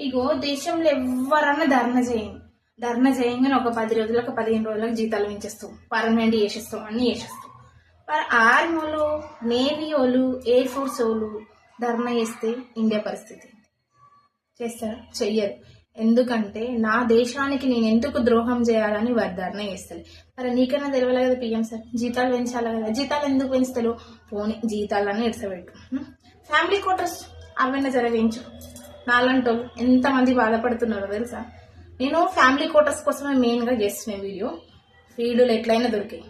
ఇగో దేశంలో ఎవరన్నా ధర్నా చేయంగానే ఒక 10 రోజులకు 15 రోజులకు జీతాలు పెంచేస్తాం, పర్మనెంట్ చేసేస్తాం, అన్ని చేసేస్తాం. మరి ఆర్మీ వాళ్ళు, నేవీ వాళ్ళు, ఎయిర్ ఫోర్స్ వాళ్ళు ధర్నా చేస్తే ఇండియా పరిస్థితి చేస్తారా? చెయ్యరు. ఎందుకంటే నా దేశానికి నేను ఎందుకు ద్రోహం చేయాలని వారు ధర్నా చేస్తారు. మరి నీకైనా తెలియాలి కదా పిఎం సార్, జీతాలు పెంచాలి కదా. జీతాలు ఎందుకు పెంచుతారు? పోనీ జీతాలన్నీ ఇడసబెట్టు, ఫ్యామిలీ క్వార్టర్స్ అవన్నీ జరగించు. నాలంటోళ్ళు ఎంతమంది బాధపడుతున్నారో తెలుసా. నేను ఫ్యామిలీ క్వార్టర్స్ కోసమే మెయిన్గా చేస్తున్నా వీడియో. ఫీల్డ్లు ఎట్లయినా దొరికాయి,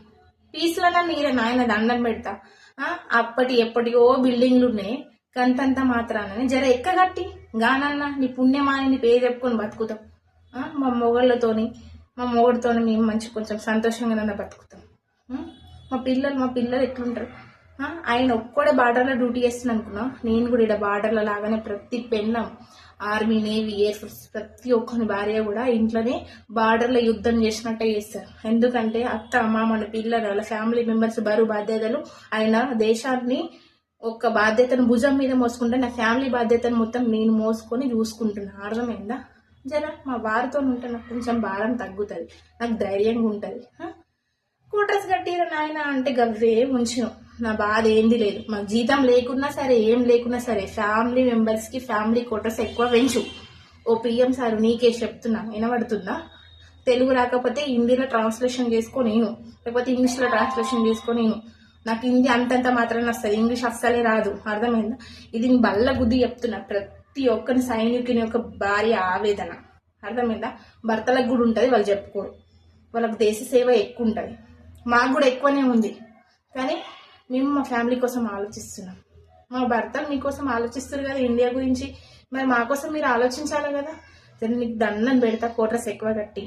పీసులన్నా మీరే నాయన దండం పెడతా. ఎప్పటివో బిల్డింగ్లు ఉన్నాయి, కంతంత మాత్రానని జర ఎక్కగట్టి గానన్నా నీ పుణ్యమాని నీ పేరు చెప్పుకొని బతుకుతాం. మా మొగుడితోని మేము మంచి కొంచెం సంతోషంగా బతుకుతాం. మా పిల్లలు ఎట్లుంటారు? ఆయన ఒక్కడే బార్డర్లో డ్యూటీ చేస్తున్నాను అనుకున్నా, నేను కూడా ఇక్కడ బార్డర్ల లాగానే ప్రతి పెళ్ళం ఆర్మీ, నేవీ, ఎయిర్ ఫోర్స్ ప్రతి ఒక్కరి భార్య కూడా ఇంట్లోనే బార్డర్లో యుద్ధం చేసినట్టే చేస్తారు. ఎందుకంటే అత్త, అమ్మ, మన పిల్లలు, వాళ్ళ ఫ్యామిలీ మెంబర్స్ బరువు బాధ్యతలు, ఆయన దేశాన్ని ఒక బాధ్యతను భుజం మీద మోసుకుంటే నా ఫ్యామిలీ బాధ్యతను మొత్తం నేను మోసుకొని చూసుకుంటున్నా. అర్థమైందా? జర మా వారితో ఉంటే నాకు కొంచెం భారం తగ్గుతుంది, నాకు ధైర్యంగా ఉంటుంది. క్వార్టర్స్ కట్టిరా నాయన అంటే గవ్వే ఉంచిన నా బాధ ఏంది లేదు. మాకు జీతం లేకున్నా సరే, ఏం లేకున్నా సరే, ఫ్యామిలీ మెంబర్స్ కి ఫ్యామిలీ క్వార్టర్స్ ఎక్కువ పెంచు. ఓ పిఎం సార్ నీకే చెప్తున్నా, వినబడుతుందా? తెలుగు రాకపోతే హిందీలో ట్రాన్స్లేషన్ చేసుకో నేను, లేకపోతే ఇంగ్లీష్లో ట్రాన్స్లేషన్ చేసుకో నేను. నాకు హిందీ అంతంత మాత్రమే వస్తుంది, ఇంగ్లీష్ అస్సలే రాదు. అర్థమైందా? ఇది బల్ల బుద్ధి చెప్తున్నా. ప్రతి ఒక్కరి సైనికుని యొక్క భార్య ఆవేదన. అర్థమైందా? భర్తలకు కూడా ఉంటుంది, వాళ్ళు చెప్పుకోరు. వాళ్ళకి దేశ సేవ ఎక్కువ ఉంటుంది, మాకు కూడా ఎక్కువనే ఉంది. కానీ మేము మా ఫ్యామిలీ కోసం ఆలోచిస్తున్నాం. మా భర్తలు మీకోసం ఆలోచిస్తారు కదా ఇండియా గురించి, మరి మా కోసం మీరు ఆలోచించాలి కదా. నీకు దండం పెడతా, క్వార్టర్స్ ఎక్కువ కట్టి.